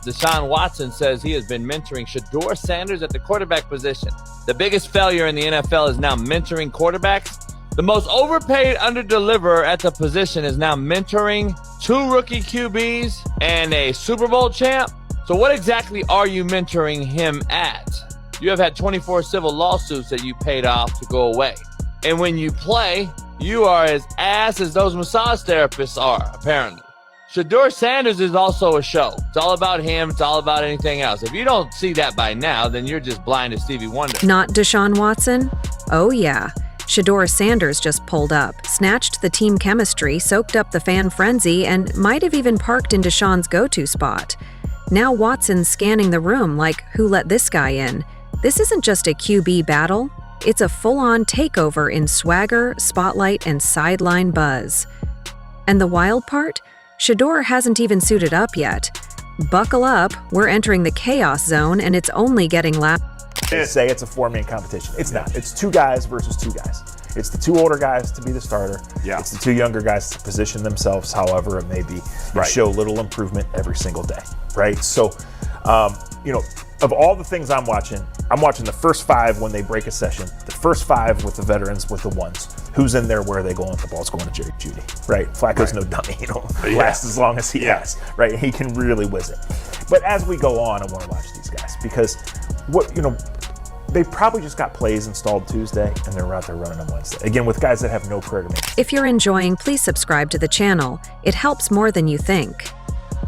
Deshaun Watson says he has been mentoring Shedeur Sanders at the quarterback position. The biggest failure in the NFL is now mentoring quarterbacks. The most overpaid underdeliverer at the position is now mentoring 2 rookie QBs and a Super Bowl champ. So what exactly are you mentoring him at? You have had 24 civil lawsuits that you paid off to go away. And when you play, you are as ass as those massage therapists are, apparently. Shedeur Sanders is also a show. It's all about him. It's all about anything else. If you don't see that by now, then you're just blind as Stevie Wonder. Not Deshaun Watson? Oh yeah. Shedeur Sanders just pulled up, snatched the team chemistry, soaked up the fan frenzy, and might have even parked in Deshaun's go-to spot. Now Watson's scanning the room like, who let this guy in? This isn't just a QB battle. It's a full-on takeover in swagger, spotlight, and sideline buzz. And the wild part? Shedeur hasn't even suited up yet. Buckle up, we're entering the chaos zone, and it's only getting loud. Say it's a 4-man competition. It's not. It's 2 guys versus 2 guys. It's the 2 older guys to be the starter. Yeah. It's the 2 younger guys to position themselves however it may be and show little improvement every single day, right? So, of all the things I'm watching the first 5 when they break a session, the first 5 with the veterans, with the ones. Who's in there, where are they going? The ball's going to Jerry Jeudy, right? Flacco's no dummy, last as long as he has, right? He can really whiz it. But as we go on, I want to watch these guys because they probably just got plays installed Tuesday and they're out there running on Wednesday. Again, with guys that have no prayer to make. If you're enjoying, please subscribe to the channel. It helps more than you think.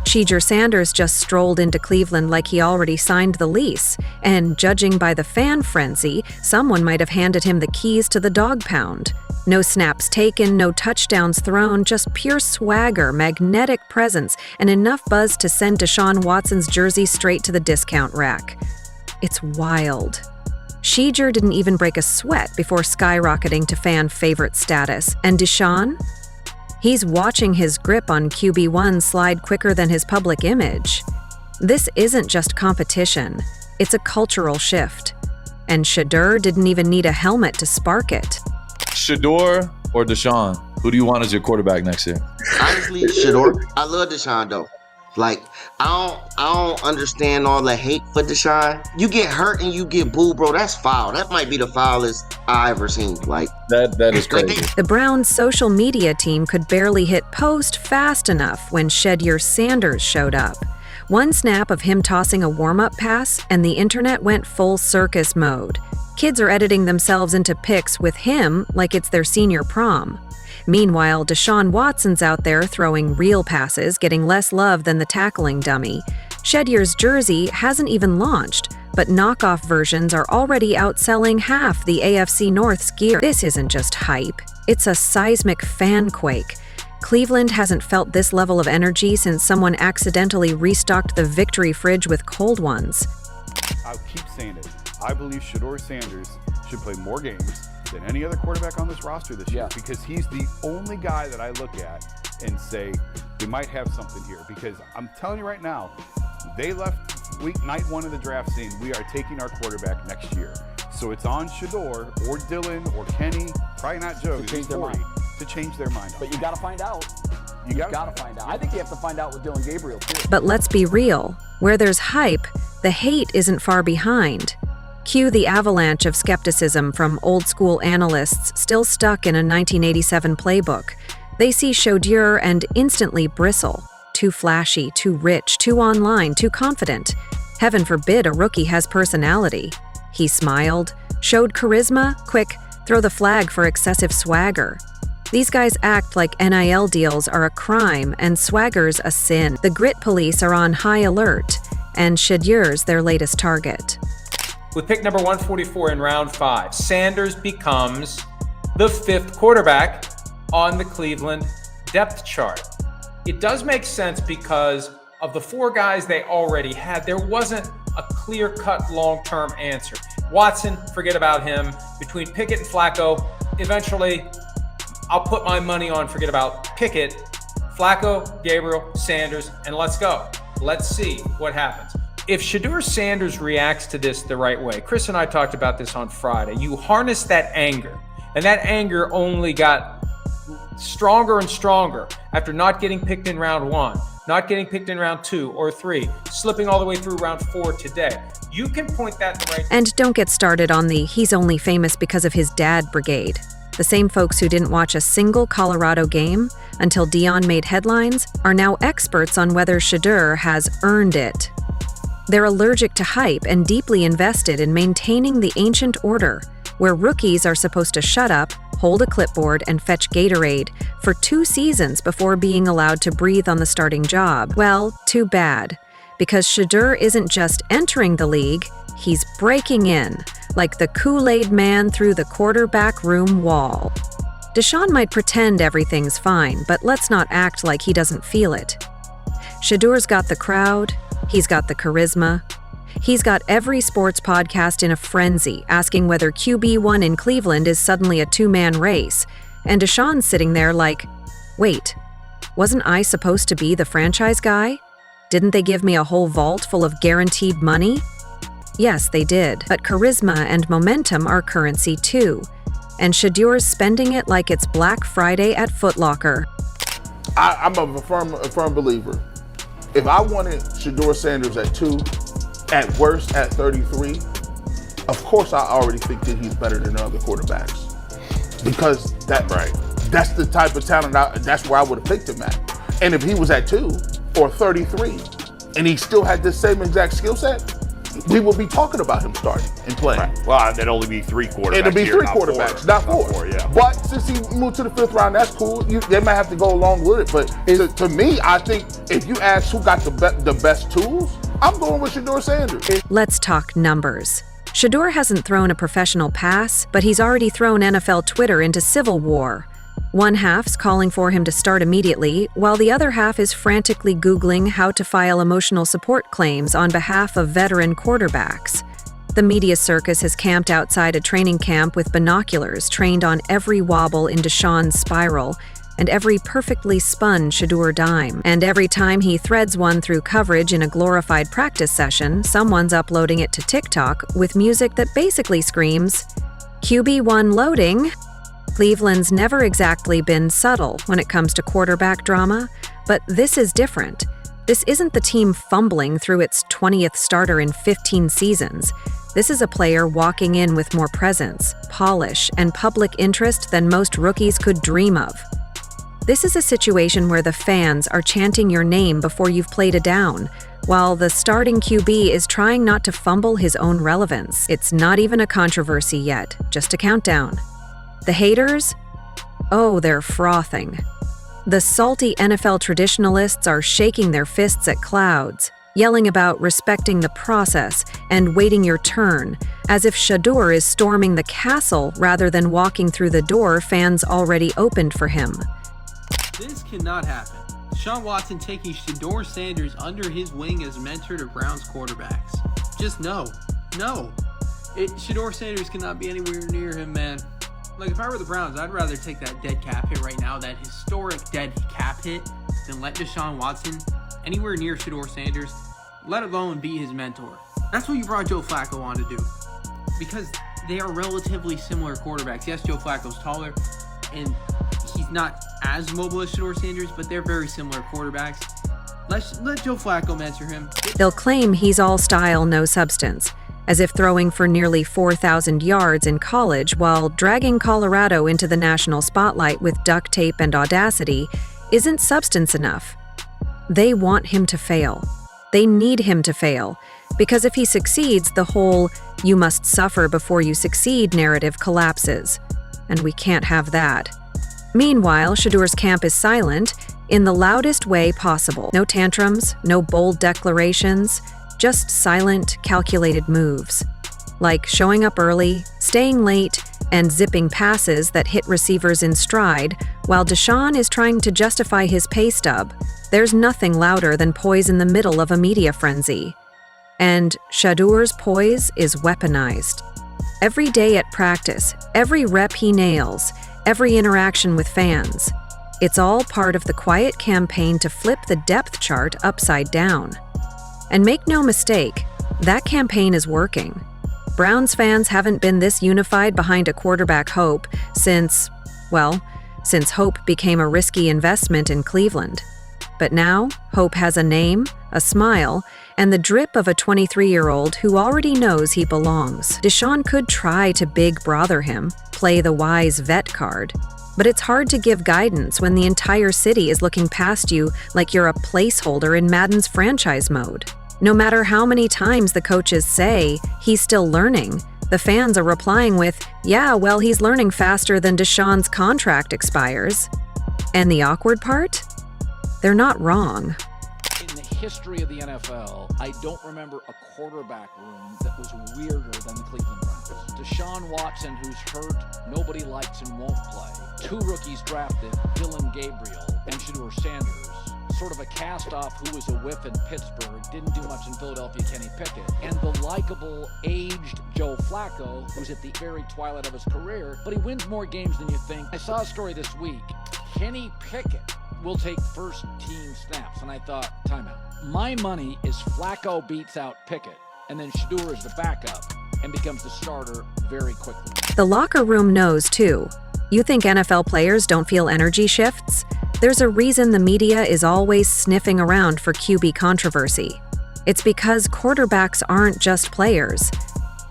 Shedeur Sanders just strolled into Cleveland like he already signed the lease, and judging by the fan frenzy, someone might have handed him the keys to the dog pound. No snaps taken, no touchdowns thrown, just pure swagger, magnetic presence, and enough buzz to send Deshaun Watson's jersey straight to the discount rack. It's wild. Shedeur didn't even break a sweat before skyrocketing to fan favorite status. And Deshaun? He's watching his grip on QB1 slide quicker than his public image. This isn't just competition, it's a cultural shift. And Shedeur didn't even need a helmet to spark it. Shedeur or Deshaun? Who do you want as your quarterback next year? Honestly, Shedeur. I love Deshaun though. Like, I don't understand all the hate for Deshaun. You get hurt and you get booed, bro. That's foul. That might be the foulest I ever seen. Like that is crazy. The Browns' social media team could barely hit post fast enough when Shedeur Sanders showed up. One snap of him tossing a warm-up pass, and the internet went full circus mode. Kids are editing themselves into pics with him like it's their senior prom. Meanwhile, Deshaun Watson's out there throwing real passes, getting less love than the tackling dummy. Shedeur's jersey hasn't even launched, but knockoff versions are already outselling half the AFC North's gear. This isn't just hype, it's a seismic fan quake. Cleveland hasn't felt this level of energy since someone accidentally restocked the victory fridge with cold ones. I'll keep saying it. I believe Shedeur Sanders should play more games than any other quarterback on this roster this year because he's the only guy that I look at and say, we might have something here. Because I'm telling you right now, they left night 1 of the draft saying, we are taking our quarterback next year. So it's on Shedeur or Dylan or Kenny, probably not Joe, to change their mind. To change their mind. But you got to find out. You got to find out. I think you have to find out with Dylan Gabriel, too. But let's be real. Where there's hype, the hate isn't far behind. Cue the avalanche of skepticism from old-school analysts still stuck in a 1987 playbook. They see Shedeur and instantly bristle. Too flashy, too rich, too online, too confident. Heaven forbid a rookie has personality. He smiled, showed charisma, quick, throw the flag for excessive swagger. These guys act like NIL deals are a crime and swagger's a sin. The grit police are on high alert, and Shedeur's their latest target. With pick number 144 in round 5, Sanders becomes the 5th quarterback on the Cleveland depth chart. It does make sense because of the 4 guys they already had. There wasn't a clear-cut long-term answer. Watson, forget about him. Between Pickett and Flacco, eventually I'll put my money on forget about Pickett, Flacco, Gabriel, Sanders, and let's go. Let's see what happens. If Shedeur Sanders reacts to this the right way, Chris and I talked about this on Friday, you harness that anger, and that anger only got stronger and stronger after not getting picked in round 1. not getting picked in round 2 or 3, slipping all the way through round 4 today. You can point that in the right. And don't get started on the he's only famous because of his dad brigade. The same folks who didn't watch a single Colorado game until Deion made headlines are now experts on whether Shedeur has earned it. They're allergic to hype and deeply invested in maintaining the ancient order, where rookies are supposed to shut up, hold a clipboard, and fetch Gatorade for 2 seasons before being allowed to breathe on the starting job. Well, too bad, because Shedeur isn't just entering the league, he's breaking in, like the Kool-Aid man through the quarterback room wall. Deshaun might pretend everything's fine, but let's not act like he doesn't feel it. Shedeur's got the crowd, he's got the charisma, he's got every sports podcast in a frenzy, asking whether QB1 in Cleveland is suddenly a 2-man race, and Deshaun's sitting there like, wait, wasn't I supposed to be the franchise guy? Didn't they give me a whole vault full of guaranteed money? Yes, they did, but charisma and momentum are currency too, and Shedeur's spending it like it's Black Friday at Foot Locker. I'm a firm believer. If I wanted Shedeur Sanders at 2, at worst at 33, of course I already think that he's better than the other quarterbacks. Because that's the type of talent, that's where I would have picked him at. And if he was at 2 or 33, and he still had the same exact skill set, we would be talking about him starting and playing. Right. Well, there'd only be 3 quarterbacks. It'll be here, 3 quarterbacks, not 4. Yeah. But since he moved to the 5th round, that's cool. They might have to go along with it. But to me, I think if you ask who got the best tools, I'm going with Shedeur Sanders. Let's talk numbers. Shedeur hasn't thrown a professional pass, but he's already thrown NFL Twitter into civil war. One half's calling for him to start immediately, while the other half is frantically Googling how to file emotional support claims on behalf of veteran quarterbacks. The media circus has camped outside a training camp with binoculars trained on every wobble in Deshaun's spiral and every perfectly spun Shedeur dime. And every time he threads one through coverage in a glorified practice session, someone's uploading it to TikTok with music that basically screams, QB1 loading. Cleveland's never exactly been subtle when it comes to quarterback drama, but this is different. This isn't the team fumbling through its 20th starter in 15 seasons. This is a player walking in with more presence, polish, and public interest than most rookies could dream of. This is a situation where the fans are chanting your name before you've played a down, while the starting QB is trying not to fumble his own relevance. It's not even a controversy yet, just a countdown. The haters? Oh, they're frothing. The salty NFL traditionalists are shaking their fists at clouds, yelling about respecting the process and waiting your turn, as if Shedeur is storming the castle rather than walking through the door fans already opened for him. This cannot happen. Deshaun Watson taking Shedeur Sanders under his wing as mentor to Browns quarterbacks. Just no. Shedeur Sanders cannot be anywhere near him, man. Like, if I were the Browns, I'd rather take that dead cap hit right now, that historic dead cap hit, than let Deshaun Watson anywhere near Shedeur Sanders, let alone be his mentor. That's what you brought Joe Flacco on to do. Because they are relatively similar quarterbacks. Yes, Joe Flacco's taller, and he's not as mobile as Shedeur Sanders, but they're very similar quarterbacks. Let Joe Flacco mentor him. They'll claim he's all style, no substance, as if throwing for nearly 4,000 yards in college while dragging Colorado into the national spotlight with duct tape and audacity isn't substance enough. They want him to fail. They need him to fail, because if he succeeds, the whole "you must suffer before you succeed" narrative collapses, and we can't have that. Meanwhile, Shedeur's camp is silent in the loudest way possible. No tantrums, no bold declarations, just silent, calculated moves. Like showing up early, staying late, and zipping passes that hit receivers in stride, while Deshaun is trying to justify his pay stub. There's nothing louder than poise in the middle of a media frenzy. And Shedeur's poise is weaponized. Every day at practice, every rep he nails, every interaction with fans. It's all part of the quiet campaign to flip the depth chart upside down. And make no mistake, that campaign is working. Browns fans haven't been this unified behind a quarterback hope since hope became a risky investment in Cleveland. But now, hope has a name, a smile, and the drip of a 23-year-old who already knows he belongs. Deshaun could try to big brother him, play the wise vet card, but it's hard to give guidance when the entire city is looking past you like you're a placeholder in Madden's franchise mode. No matter how many times the coaches say he's still learning, the fans are replying with, yeah, well, he's learning faster than Deshaun's contract expires. And the awkward part? They're not wrong. In the history of the NFL, I don't remember a quarterback room that was weirder than the Cleveland Browns. Deshaun Watson, who's hurt, nobody likes and won't play. 2 rookies drafted, Dylan Gabriel and Shedeur Sanders. Sort of a cast-off who was a whiff in Pittsburgh, didn't do much in Philadelphia, Kenny Pickett. And the likable, aged Joe Flacco, who's at the very twilight of his career, but he wins more games than you think. I saw a story this week. Kenny Pickett will take first-team snaps, and I thought, timeout. My money is Flacco beats out Pickett, and then Shedeur is the backup and becomes the starter very quickly. The locker room knows, too. You think NFL players don't feel energy shifts? There's a reason the media is always sniffing around for QB controversy. It's because quarterbacks aren't just players.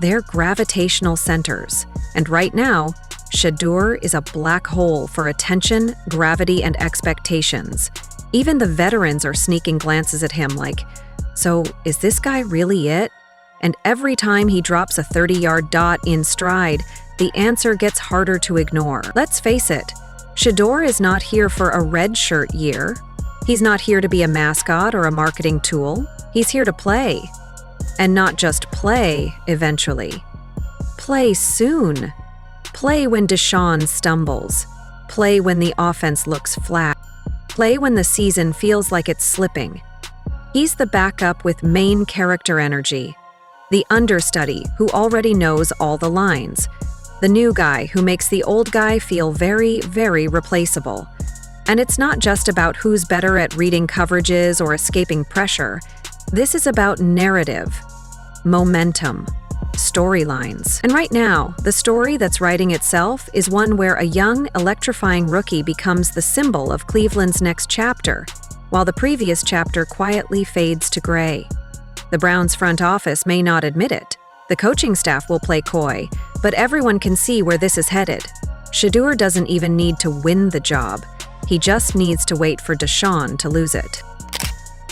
They're gravitational centers. And right now, Shedeur is a black hole for attention, gravity, and expectations. Even the veterans are sneaking glances at him like, so is this guy really it? And every time he drops a 30-yard dot in stride, the answer gets harder to ignore. Let's face it, Shedeur is not here for a red shirt year. He's not here to be a mascot or a marketing tool. He's here to play. And not just play, eventually. Play soon. Play when Deshaun stumbles. Play when the offense looks flat. Play when the season feels like it's slipping. He's the backup with main character energy. The understudy who already knows all the lines. The new guy who makes the old guy feel very, very replaceable. And it's not just about who's better at reading coverages or escaping pressure. This is about narrative, momentum, storylines. And right now, the story that's writing itself is one where a young, electrifying rookie becomes the symbol of Cleveland's next chapter, while the previous chapter quietly fades to gray. The Browns' front office may not admit it. The coaching staff will play coy, but everyone can see where this is headed. Shedeur doesn't even need to win the job. He just needs to wait for Deshaun to lose it.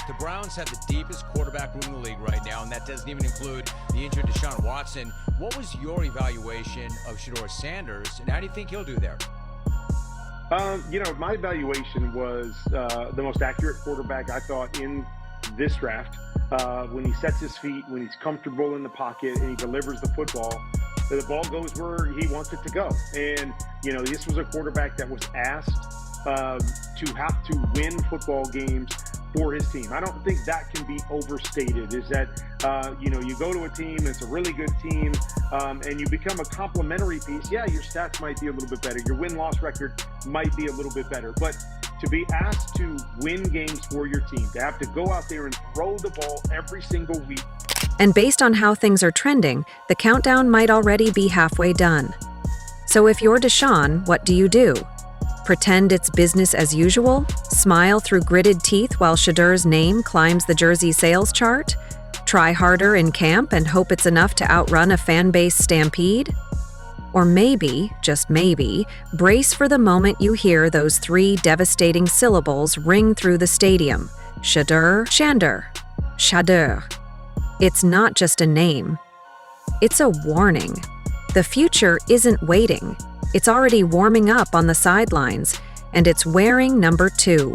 The Browns have the deepest quarterback room in the league right now, and that doesn't even include the injured Deshaun Watson. What was your evaluation of Shedeur Sanders, and how do you think he'll do there? My evaluation was the most accurate quarterback I thought in this draft. When he sets his feet, when he's comfortable in the pocket, and he delivers the football, the ball goes where he wants it to go. And, this was a quarterback that was asked to have to win football games for his team. I don't think that can be overstated, is that, you go to a team, it's a really good team, and you become a complementary piece. Yeah, your stats might be a little bit better. Your win-loss record might be a little bit better. But to be asked to win games for your team, to have to go out there and throw the ball every single week. And based on how things are trending, the countdown might already be halfway done. So if you're Deshaun, what do? Pretend it's business as usual? Smile through gritted teeth while Shedeur's name climbs the jersey sales chart? Try harder in camp and hope it's enough to outrun a fan base stampede? Or maybe, just maybe, brace for the moment you hear those 3 devastating syllables ring through the stadium. Shedeur, Shedeur. It's not just a name. It's a warning. The future isn't waiting. It's already warming up on the sidelines, and it's wearing number 2.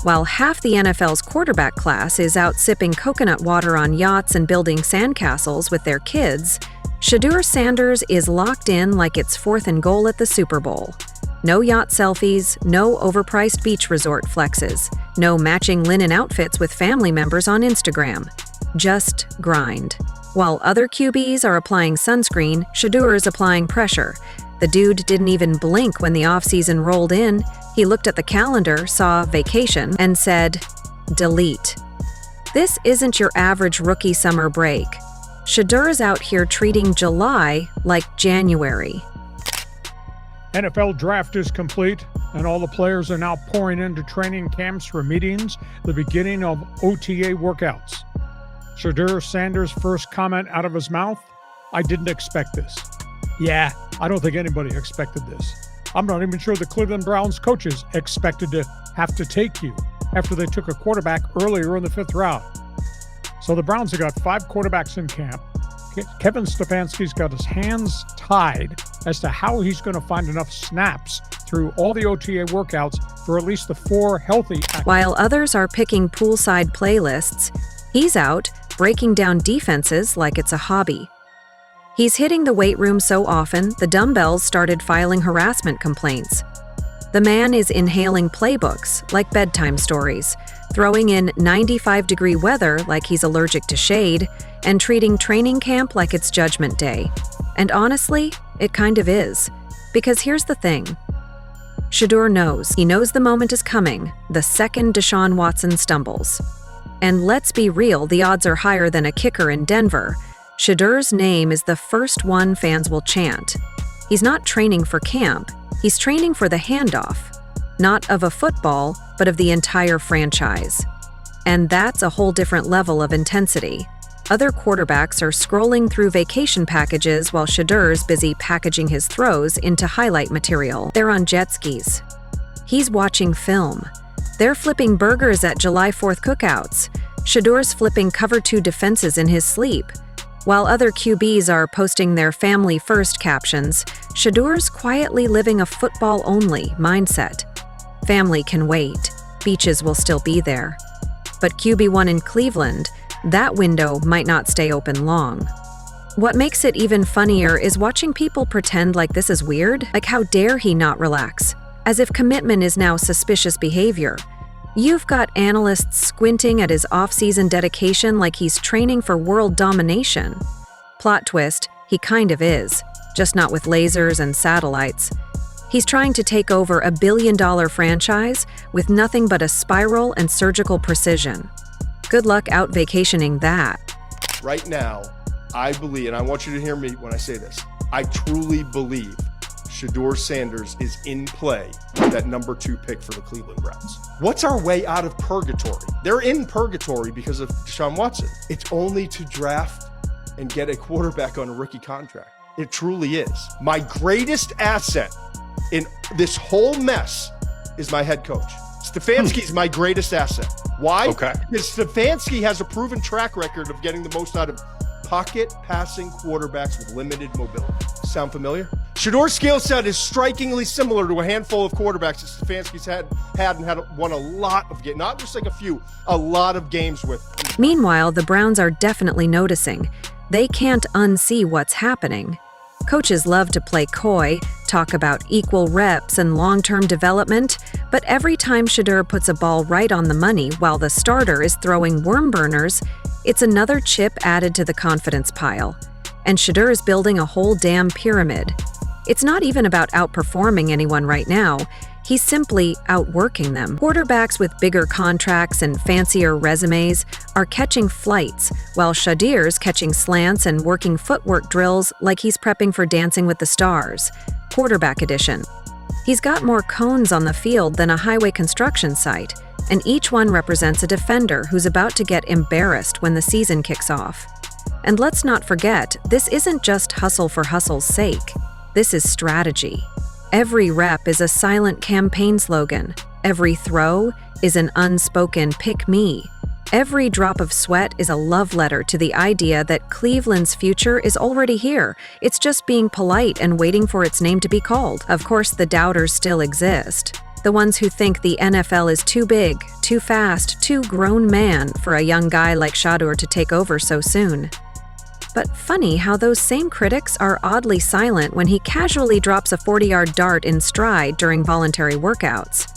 While half the NFL's quarterback class is out sipping coconut water on yachts and building sandcastles with their kids, Shedeur Sanders is locked in like it's 4th and goal at the Super Bowl. No yacht selfies, no overpriced beach resort flexes, no matching linen outfits with family members on Instagram. Just grind. While other QBs are applying sunscreen, Shedeur is applying pressure. The dude didn't even blink when the offseason rolled in. He looked at the calendar, saw vacation, and said, delete. This isn't your average rookie summer break. Shedeur is out here treating July like January. NFL draft is complete. and all the players are now pouring into training camps for meetings, the beginning of OTA workouts. Shedeur Sanders' first comment out of his mouth, "I didn't expect this." Yeah, I don't think anybody expected this. I'm not even sure the Cleveland Browns coaches expected to have to take you after they took a quarterback earlier in the 5th round. So the Browns have got 5 quarterbacks in camp. Kevin Stefanski's got his hands tied as to how he's going to find enough snaps through all the OTA workouts for at least the 4 healthy. While others are picking poolside playlists, he's out breaking down defenses like it's a hobby. He's hitting the weight room so often, the dumbbells started filing harassment complaints. The man is inhaling playbooks like bedtime stories, throwing in 95-degree weather like he's allergic to shade, and treating training camp like it's Judgment Day. And honestly, it kind of is. Because here's the thing. Shedeur knows. He knows the moment is coming, the second Deshaun Watson stumbles. And let's be real, the odds are higher than a kicker in Denver. Shedeur's name is the first one fans will chant. He's not training for camp. He's training for the handoff. Not of a football, but of the entire franchise. And that's a whole different level of intensity. Other quarterbacks are scrolling through vacation packages while Shedeur's busy packaging his throws into highlight material. They're on jet skis. He's watching film. They're flipping burgers at July 4th cookouts. Shedeur's flipping cover 2 defenses in his sleep. While other QBs are posting their family first captions, Shedeur's quietly living a football-only mindset. Family can wait. Beaches will still be there. But QB1 in Cleveland, that window might not stay open long. What makes it even funnier is watching people pretend like this is weird. Like, how dare he not relax? As if commitment is now suspicious behavior. You've got analysts squinting at his off-season dedication like he's training for world domination. Plot twist, he kind of is, just not with lasers and satellites. He's trying to take over a billion-dollar franchise with nothing but a spiral and surgical precision. Good luck out vacationing that. Right now, I believe, and I want you to hear me when I say this, I truly believe Shedeur Sanders is in play with that number 2 pick for the Cleveland Browns. What's our way out of purgatory? They're in purgatory because of Deshaun Watson. It's only to draft and get a quarterback on a rookie contract. It truly is. My greatest asset in this whole mess is my head coach. Stefanski is my greatest asset. Why? Okay. Because Stefanski has a proven track record of getting the most out of pocket passing quarterbacks with limited mobility. Sound familiar? Shedeur's skill set is strikingly similar to a handful of quarterbacks that Stefanski's had won a lot of games, not just like a few, a lot of games with. Meanwhile, the Browns are definitely noticing. They can't unsee what's happening. Coaches love to play coy, talk about equal reps and long-term development, but every time Shedeur puts a ball right on the money while the starter is throwing worm burners, it's another chip added to the confidence pile. And Shedeur is building a whole damn pyramid. It's not even about outperforming anyone right now. He's simply outworking them. Quarterbacks with bigger contracts and fancier resumes are catching flights, while Shedeur's catching slants and working footwork drills like he's prepping for Dancing with the Stars. Quarterback edition. He's got more cones on the field than a highway construction site, and each one represents a defender who's about to get embarrassed when the season kicks off. And let's not forget, this isn't just hustle for hustle's sake. This is strategy. Every rep is a silent campaign slogan. Every throw is an unspoken pick me. Every drop of sweat is a love letter to the idea that Cleveland's future is already here. It's just being polite and waiting for its name to be called. Of course, the doubters still exist. The ones who think the NFL is too big, too fast, too grown man for a young guy like Shedeur to take over so soon. But funny how those same critics are oddly silent when he casually drops a 40-yard dart in stride during voluntary workouts.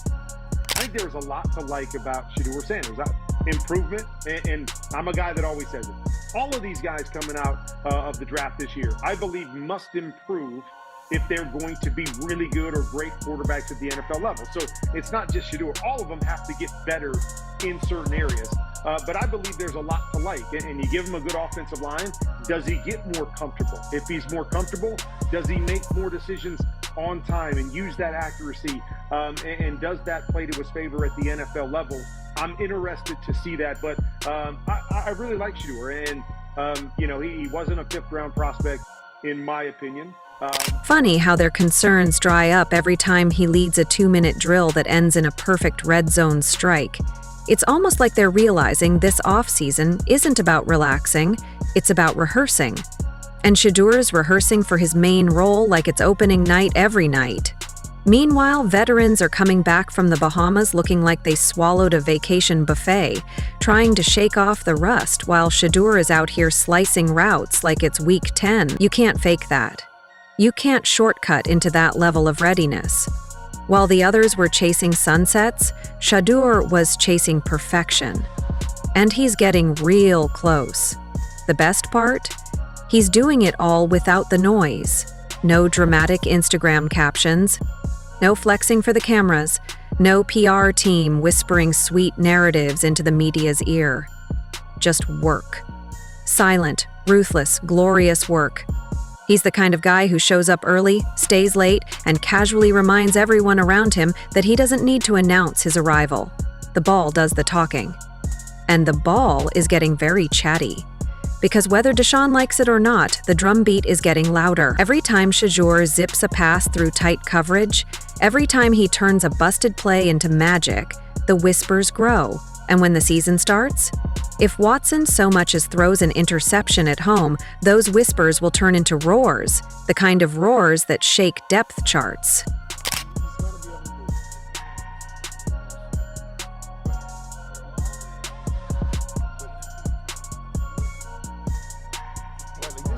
I think there's a lot to like about Shedeur Sanders. Improvement, and I'm a guy that always says it. All of these guys coming out of the draft this year, I believe must improve if they're going to be really good or great quarterbacks at the NFL level. So it's not just Shedeur. All of them have to get better in certain areas. But I believe there's a lot to like. And you give him a good offensive line, does he get more comfortable? If he's more comfortable, does he make more decisions on time and use that accuracy and does that play to his favor at the NFL level? I'm interested to see that, but I really like Shedeur, and he wasn't a 5th-round prospect in my opinion. Funny how their concerns dry up every time he leads a 2-minute drill that ends in a perfect red zone strike. It's almost like they're realizing this offseason isn't about relaxing, it's about rehearsing. And Shedeur's rehearsing for his main role like it's opening night every night. Meanwhile, veterans are coming back from the Bahamas looking like they swallowed a vacation buffet, trying to shake off the rust while Shedeur is out here slicing routes like it's week 10. You can't fake that. You can't shortcut into that level of readiness. While the others were chasing sunsets, Shedeur was chasing perfection. And he's getting real close. The best part? He's doing it all without the noise. No dramatic Instagram captions. No flexing for the cameras. No PR team whispering sweet narratives into the media's ear. Just work. Silent, ruthless, glorious work. He's the kind of guy who shows up early, stays late, and casually reminds everyone around him that he doesn't need to announce his arrival. The ball does the talking. And the ball is getting very chatty. Because whether Deshaun likes it or not, the drumbeat is getting louder. Every time Shedeur zips a pass through tight coverage, every time he turns a busted play into magic, the whispers grow. And when the season starts, if Watson so much as throws an interception at home, those whispers will turn into roars, the kind of roars that shake depth charts.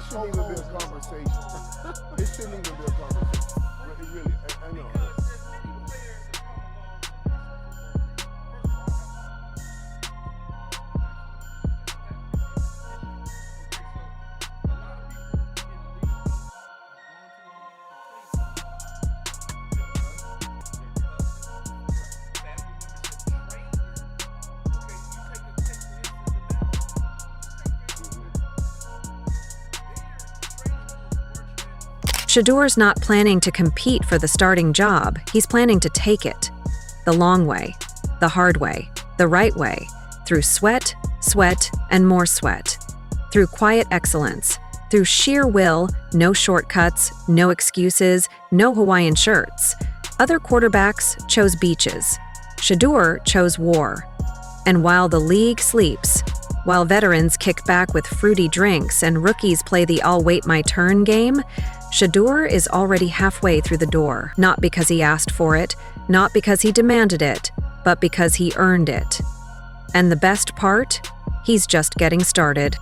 Shouldn't even be a conversation. It shouldn't even be a conversation. Really, I know. Shedeur's not planning to compete for the starting job, he's planning to take it. The long way, the hard way, the right way, through sweat, sweat, and more sweat. Through quiet excellence, through sheer will, no shortcuts, no excuses, no Hawaiian shirts. Other quarterbacks chose beaches. Shedeur chose war. And while the league sleeps, while veterans kick back with fruity drinks and rookies play the I'll wait my turn game, Shedeur is already halfway through the door, not because he asked for it, not because he demanded it, but because he earned it. And the best part? He's just getting started.